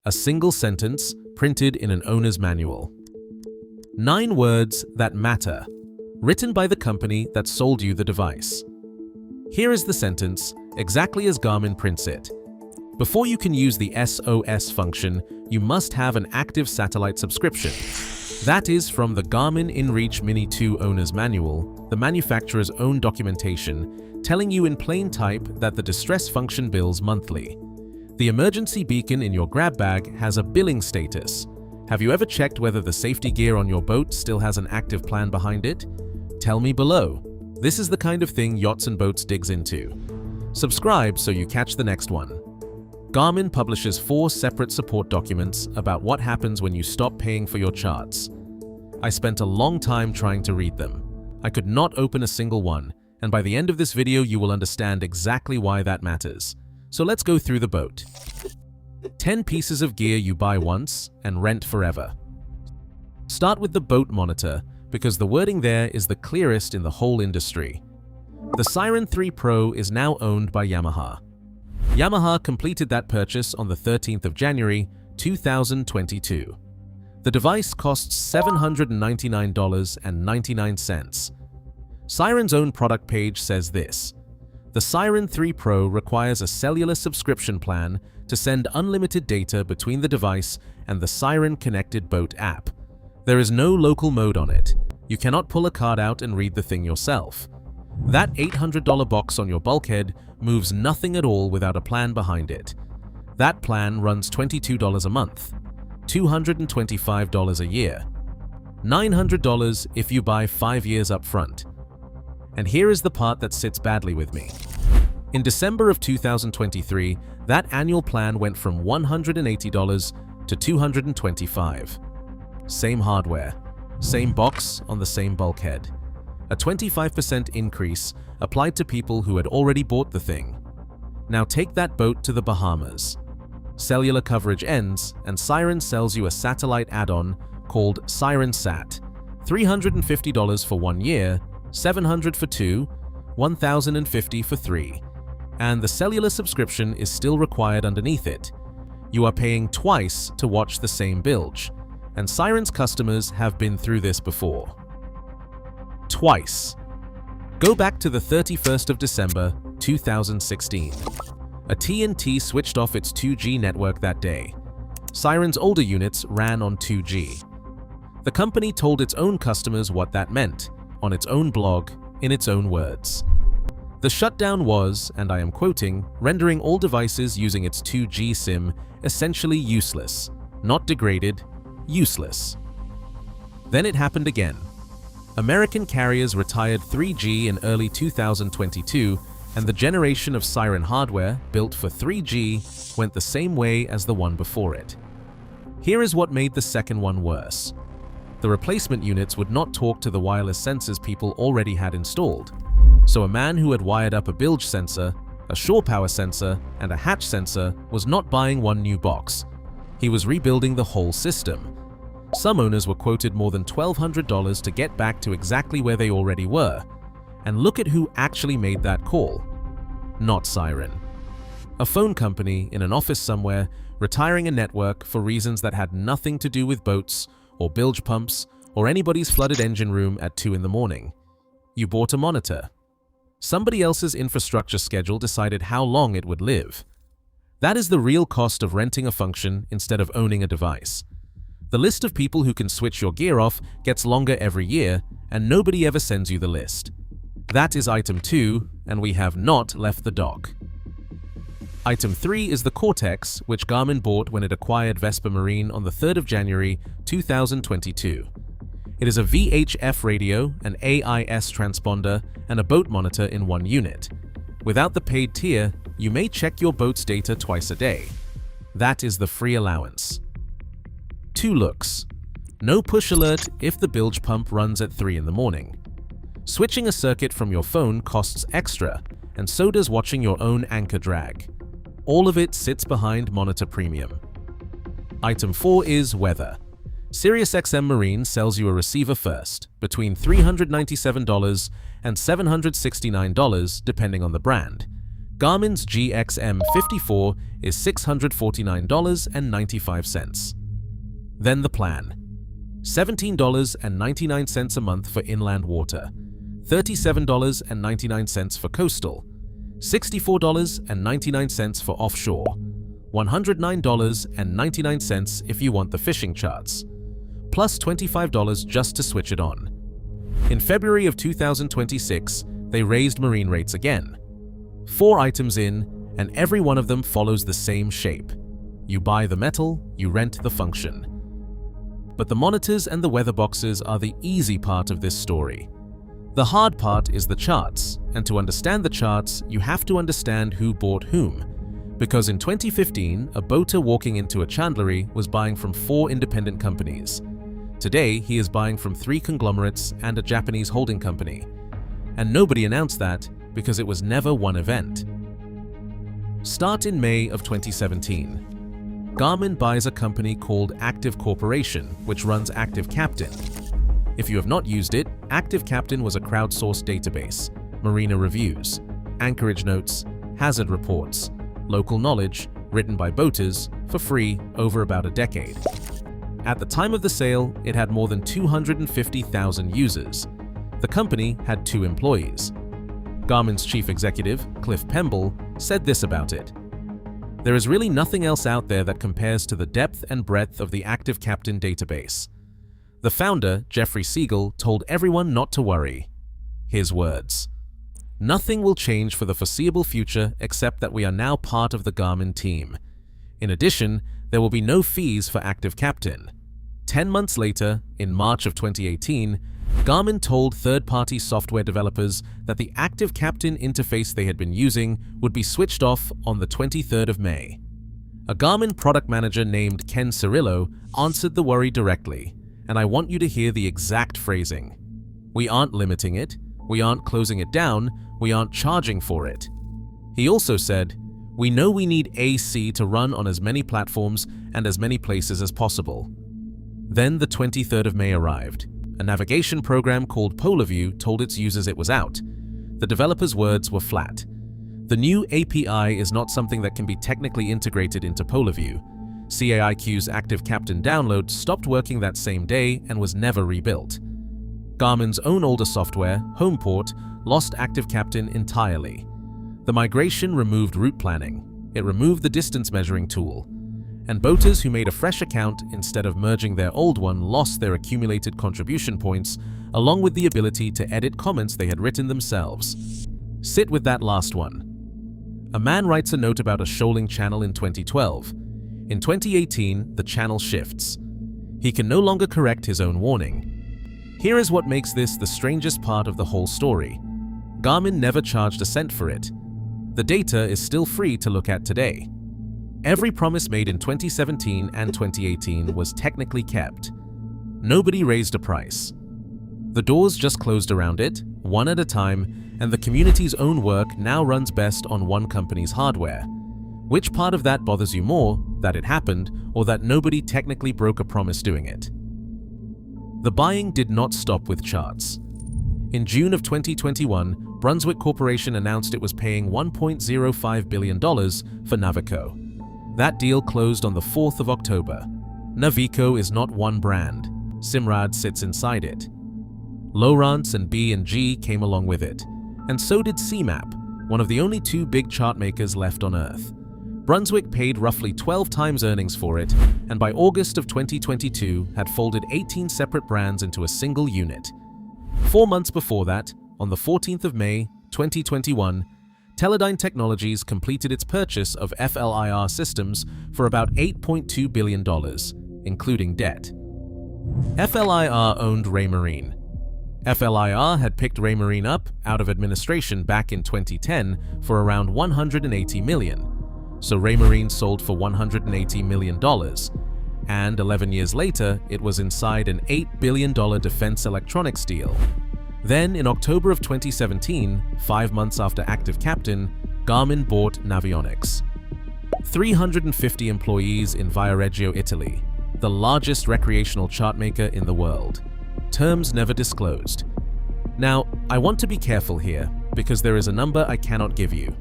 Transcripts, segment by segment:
A single sentence printed in an owner's manual. 9 words that matter, written by the company that sold you the device. Here is the sentence, exactly as Garmin prints it. Before you can use the SOS function, you must have an active satellite subscription. That is from the Garmin inReach Mini 2 Owner's Manual, the manufacturer's own documentation, telling you in plain type that the distress function bills monthly. The emergency beacon in your grab bag has a billing status. Have you ever checked whether the safety gear on your boat still has an active plan behind it? Tell me below. This is the kind of thing Yachts and Boats digs into. Subscribe so you catch the next one. Garmin publishes 4 separate support documents about what happens when you stop paying for your charts. I spent a long time trying to read them. I could not open a single one, and by the end of this video you will understand exactly why that matters. So let's go through the boat. 10 pieces of gear you buy once and rent forever. Start with the boat monitor, because the wording there is the clearest in the whole industry. The Siren 3 Pro is now owned by Yamaha. Yamaha completed that purchase on the 13th of January, 2022. The device costs $799.99. Siren's own product page says this: the Siren 3 Pro requires a cellular subscription plan to send unlimited data between the device and the Siren connected boat app. There is no local mode on it. You cannot pull a card out and read the thing yourself. That $800 box on your bulkhead moves nothing at all without a plan behind it. That plan runs $22 a month, $225 a year, $900 if you buy 5 years up front. And here is the part that sits badly with me. In December of 2023, that annual plan went from $180 to $225. Same hardware, same box on the same bulkhead. A 25% increase applied to people who had already bought the thing. Now take that boat to the Bahamas. Cellular coverage ends, and Siren sells you a satellite add-on called Siren Sat. $350 for 1 year, $700 for 2, $1,050 for 3. And the cellular subscription is still required underneath it. You are paying twice to watch the same bilge, and Siren's customers have been through this before. Twice. Go back to the 31st of December, 2016. AT&T switched off its 2G network that day. Siren's older units ran on 2G. The company told its own customers what that meant, on its own blog, in its own words. The shutdown was, and I am quoting, rendering all devices using its 2G SIM essentially useless. Not degraded, useless. Then it happened again. American carriers retired 3G in early 2022, and the generation of Siren hardware built for 3G went the same way as the one before it. Here is what made the second one worse. The replacement units would not talk to the wireless sensors people already had installed. So a man who had wired up a bilge sensor, a shore power sensor, and a hatch sensor was not buying one new box. He was rebuilding the whole system. Some owners were quoted more than $1,200 to get back to exactly where they already were. And look at who actually made that call. Not Siren. A phone company in an office somewhere retiring a network for reasons that had nothing to do with boats or bilge pumps or anybody's flooded engine room at 2 in the morning. You bought a monitor. Somebody else's infrastructure schedule decided how long it would live. That is the real cost of renting a function instead of owning a device. The list of people who can switch your gear off gets longer every year, and nobody ever sends you the list. That is item 2, and we have not left the dock. Item 3 is the Cortex, which Garmin bought when it acquired Vespa Marine on the 3rd of January 2022. It is a VHF radio, an AIS transponder, and a boat monitor in one unit. Without the paid tier, you may check your boat's data twice a day. That is the free allowance. 2 looks. No push alert if the bilge pump runs at 3 in the morning. Switching a circuit from your phone costs extra, and so does watching your own anchor drag. All of it sits behind Monitor Premium. Item 4 is weather. SiriusXM Marine sells you a receiver first, between $397 and $769 depending on the brand. Garmin's GXM54 is $649.95. Then the plan. $17.99 a month for inland water, $37.99 for coastal, $64.99 for offshore, $109.99 if you want the fishing charts, plus $25 just to switch it on. In February of 2026, they raised marine rates again. 4 items in, and every one of them follows the same shape. You buy the metal, you rent the function. But the monitors and the weather boxes are the easy part of this story. The hard part is the charts, and to understand the charts, you have to understand who bought whom. Because in 2015, a boater walking into a chandlery was buying from 4 independent companies. Today, he is buying from 3 conglomerates and a Japanese holding company. And nobody announced that because it was never one event. Start in May of 2017. Garmin buys a company called ActiveCaptain, which runs ActiveCaptain. If you have not used it, ActiveCaptain was a crowdsourced database, marina reviews, anchorage notes, hazard reports, local knowledge, written by boaters, for free over about a decade. At the time of the sale, it had more than 250,000 users. The company had 2 employees. Garmin's chief executive, Cliff Pemble, said this about it: "There is really nothing else out there that compares to the depth and breadth of the ActiveCaptain database." The founder, Jeffrey Siegel, told everyone not to worry. His words: "Nothing will change for the foreseeable future except that we are now part of the Garmin team. In addition, there will be no fees for ActiveCaptain." 10 months later, in March of 2018, Garmin told third-party software developers that the ActiveCaptain interface they had been using would be switched off on the 23rd of May. A Garmin product manager named Ken Cirillo answered the worry directly, and I want you to hear the exact phrasing. "We aren't limiting it, we aren't closing it down, we aren't charging for it." He also said, "We know we need AC to run on as many platforms and as many places as possible." Then the 23rd of May arrived. A navigation program called PolarView told its users it was out. The developers' words were flat. The new API is not something that can be technically integrated into PolarView. CAIQ's ActiveCaptain download stopped working that same day and was never rebuilt. Garmin's own older software, Homeport, lost ActiveCaptain entirely. The migration removed route planning. It removed the distance measuring tool. And boaters who made a fresh account instead of merging their old one lost their accumulated contribution points, along with the ability to edit comments they had written themselves. Sit with that last one. A man writes a note about a shoaling channel in 2012. In 2018, the channel shifts. He can no longer correct his own warning. Here is what makes this the strangest part of the whole story. Garmin never charged a cent for it. The data is still free to look at today. Every promise made in 2017 and 2018 was technically kept. Nobody raised a price. The doors just closed around it, one at a time, and the community's own work now runs best on one company's hardware. Which part of that bothers you more, that it happened, or that nobody technically broke a promise doing it? The buying did not stop with charts. In June of 2021, Brunswick Corporation announced it was paying $1.05 billion for Navico. That deal closed on the 4th of October. Navico is not one brand. Simrad sits inside it. Lowrance and B&G came along with it. And so did C-MAP, one of the only 2 big chart makers left on Earth. Brunswick paid roughly 12 times earnings for it, and by August of 2022 had folded 18 separate brands into a single unit. 4 months before that, on the 14th of May, 2021, Teledyne Technologies completed its purchase of FLIR systems for about $8.2 billion, including debt. FLIR owned Raymarine. FLIR had picked Raymarine up out of administration back in 2010 for around $180 million, so Raymarine sold for $180 million, and 11 years later it was inside an $8 billion defense electronics deal. Then, in October of 2017, 5 months after ActiveCaptain, Garmin bought Navionics. 350 employees in Viareggio, Italy, the largest recreational chart maker in the world. Terms never disclosed. Now, I want to be careful here, because there is a number I cannot give you.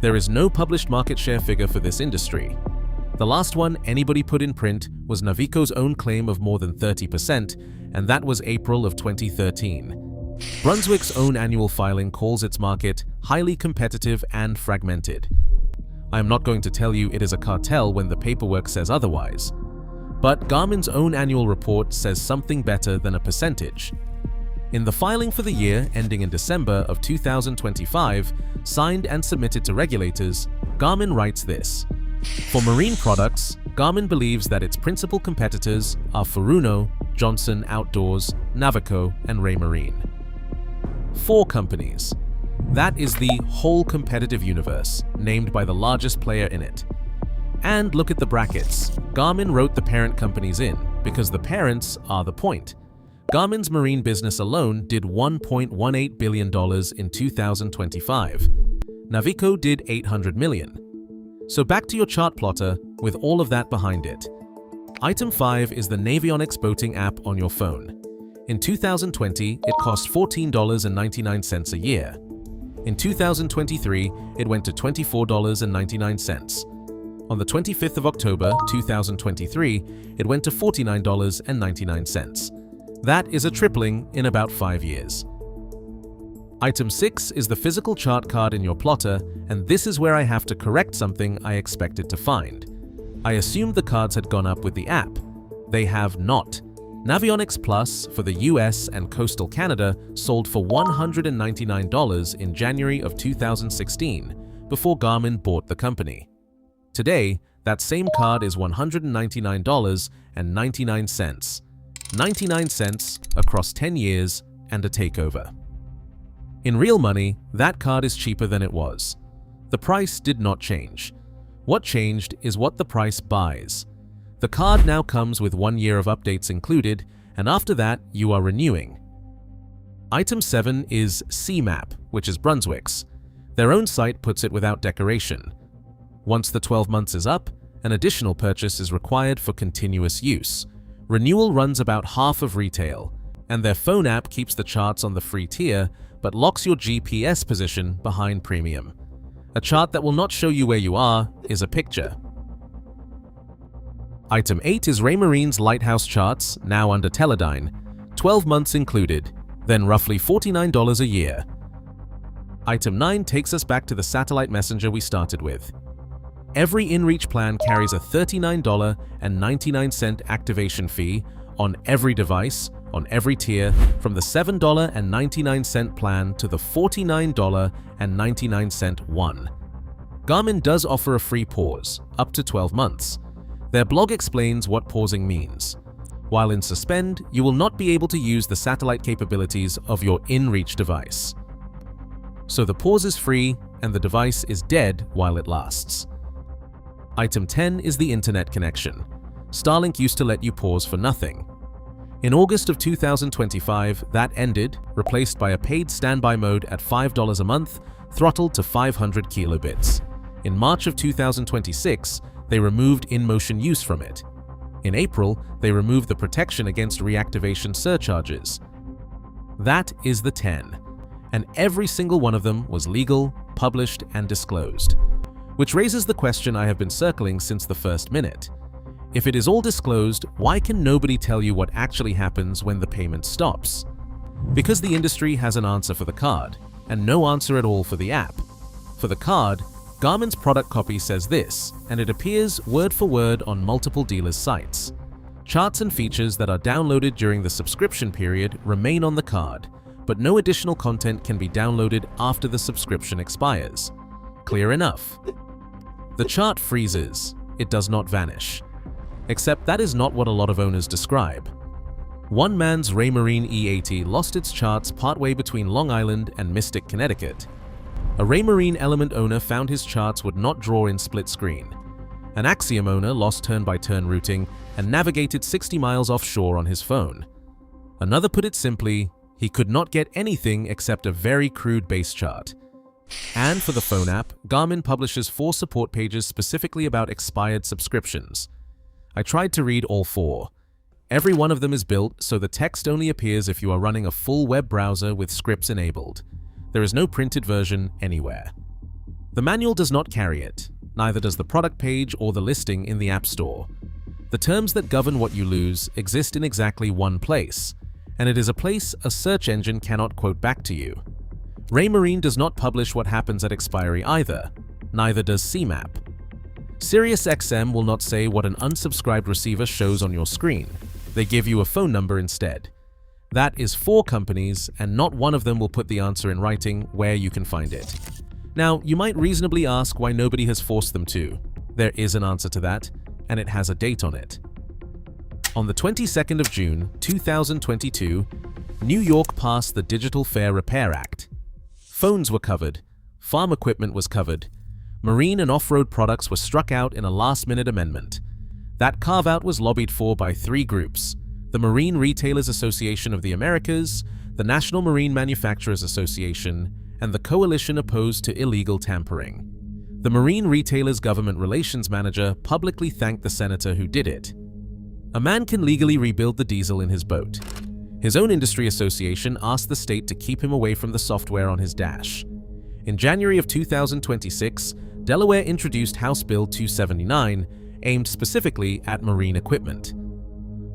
There is no published market share figure for this industry. The last one anybody put in print was Navico's own claim of more than 30%, and that was April of 2013. Brunswick's own annual filing calls its market highly competitive and fragmented. I am not going to tell you it is a cartel when the paperwork says otherwise, but Garmin's own annual report says something better than a percentage. In the filing for the year ending in December of 2025, signed and submitted to regulators, Garmin writes this: for marine products, Garmin believes that its principal competitors are Furuno, Johnson Outdoors, Navico, and Raymarine. 4 companies. That is the whole competitive universe, named by the largest player in it. And look at the brackets. Garmin wrote the parent companies in, because the parents are the point. Garmin's marine business alone did $1.18 billion in 2025. Navico did $800 million. So back to your chart plotter with all of that behind it. Item 5 is the Navionics boating app on your phone. In 2020, it cost $14.99 a year. In 2023, it went to $24.99. On the 25th of October, 2023, it went to $49.99. That is a tripling in about 5 years. Item 6 is the physical chart card in your plotter, and this is where I have to correct something I expected to find. I assumed the cards had gone up with the app. They have not. Navionics Plus for the US and coastal Canada sold for $199 in January of 2016, before Garmin bought the company. Today, that same card is $199.99. 99 cents across 10 years and a takeover. In real money, that card is cheaper than it was. The price did not change. What changed is what the price buys. The card now comes with 1 year of updates included, and after that, you are renewing. Item 7 is C-MAP, which is Brunswick's. Their own site puts it without decoration. Once the 12 months is up, an additional purchase is required for continuous use. Renewal runs about half of retail, and their phone app keeps the charts on the free tier, but locks your GPS position behind premium. A chart that will not show you where you are is a picture. Item 8 is Raymarine's Lighthouse charts, now under Teledyne, 12 months included, then roughly $49 a year. Item 9 takes us back to the satellite messenger we started with. Every inReach plan carries a $39.99 activation fee on every device, on every tier, from the $7.99 plan to the $49.99 one. Garmin does offer a free pause, up to 12 months. Their blog explains what pausing means. While in suspend, you will not be able to use the satellite capabilities of your inReach device. So the pause is free, and the device is dead while it lasts. Item 10 is the internet connection. Starlink used to let you pause for nothing. In August of 2025, that ended, replaced by a paid standby mode at $5 a month, throttled to 500 kilobits. In March of 2026, they removed in-motion use from it. In April, they removed the protection against reactivation surcharges. That is the 10. And every single one of them was legal, published, and disclosed. Which raises the question I have been circling since the first minute. If it is all disclosed, why can nobody tell you what actually happens when the payment stops? Because the industry has an answer for the card, and no answer at all for the app. For the card, Garmin's product copy says this, and it appears word for word on multiple dealers' sites. Charts and features that are downloaded during the subscription period remain on the card, but no additional content can be downloaded after the subscription expires. Clear enough. The chart freezes, it does not vanish. Except that is not what a lot of owners describe. One man's Raymarine E80 lost its charts partway between Long Island and Mystic, Connecticut. A Raymarine Element owner found his charts would not draw in split screen. An Axiom owner lost turn-by-turn routing and navigated 60 miles offshore on his phone. Another put it simply, he could not get anything except a very crude base chart. And for the phone app, Garmin publishes 4 support pages specifically about expired subscriptions. I tried to read all 4. Every one of them is built so the text only appears if you are running a full web browser with scripts enabled. There is no printed version anywhere. The manual does not carry it, neither does the product page or the listing in the App Store. The terms that govern what you lose exist in exactly one place, and it is a place a search engine cannot quote back to you. Raymarine does not publish what happens at expiry either, neither does C-MAP. SiriusXM will not say what an unsubscribed receiver shows on your screen. They give you a phone number instead. That is 4 companies, and not one of them will put the answer in writing where you can find it. Now, you might reasonably ask why nobody has forced them to. There is an answer to that, and it has a date on it. On the 22nd of June, 2022, New York passed the Digital Fair Repair Act. Phones were covered, farm equipment was covered, marine and off-road products were struck out in a last-minute amendment. That carve-out was lobbied for by 3 groups: the Marine Retailers Association of the Americas, the National Marine Manufacturers Association, and the Coalition Opposed to Illegal Tampering. The Marine Retailers Government Relations Manager publicly thanked the senator who did it. A man can legally rebuild the diesel in his boat. His own industry association asked the state to keep him away from the software on his dash. In January of 2026, Delaware introduced House Bill 279, aimed specifically at marine equipment.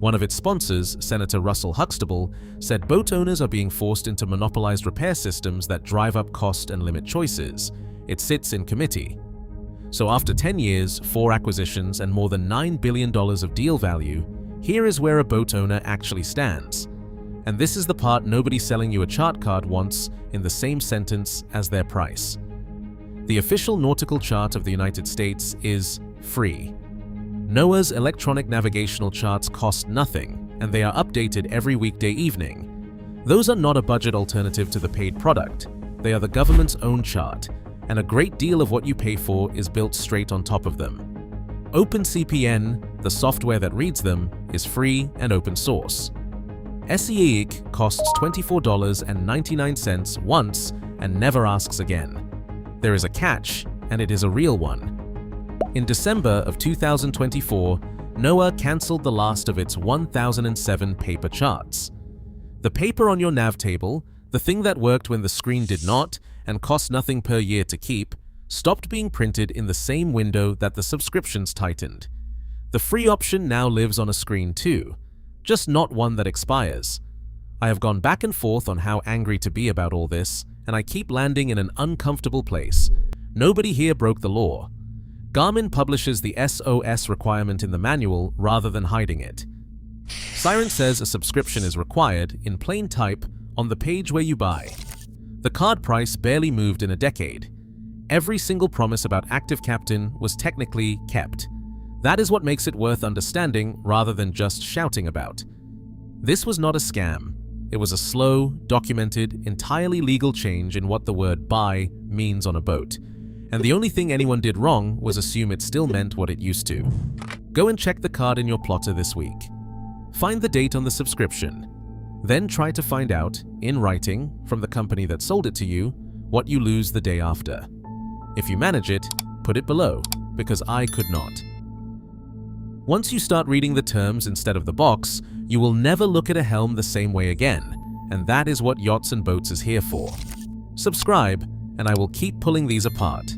One of its sponsors, Senator Russell Huxtable, said boat owners are being forced into monopolized repair systems that drive up cost and limit choices. It sits in committee. So after 10 years, 4 acquisitions, and more than $9 billion of deal value, here is where a boat owner actually stands. And this is the part nobody selling you a chart card wants in the same sentence as their price. The official nautical chart of the United States is free. NOAA's electronic navigational charts cost nothing, and they are updated every weekday evening. Those are not a budget alternative to the paid product. They are the government's own chart, and a great deal of what you pay for is built straight on top of them. OpenCPN, the software that reads them, is free and open source. SEIC costs $24.99 once and never asks again. There is a catch, and it is a real one. In December of 2024, NOAA cancelled the last of its 1007 paper charts. The paper on your nav table, the thing that worked when the screen did not and cost nothing per year to keep, stopped being printed in the same window that the subscriptions tightened. The free option now lives on a screen too, just not one that expires. I have gone back and forth on how angry to be about all this, and I keep landing in an uncomfortable place. Nobody here broke the law. Garmin publishes the SOS requirement in the manual rather than hiding it. Siren says a subscription is required, in plain type, on the page where you buy. The card price barely moved in a decade. Every single promise about ActiveCaptain was technically kept. That is what makes it worth understanding rather than just shouting about. This was not a scam. It was a slow, documented, entirely legal change in what the word buy means on a boat. And the only thing anyone did wrong was assume it still meant what it used to. Go and check the card in your plotter this week. Find the date on the subscription. Then try to find out, in writing, from the company that sold it to you, what you lose the day after. If you manage it, put it below, because I could not. Once you start reading the terms instead of the box, you will never look at a helm the same way again, and that is what Yachts and Boats is here for. Subscribe, and I will keep pulling these apart.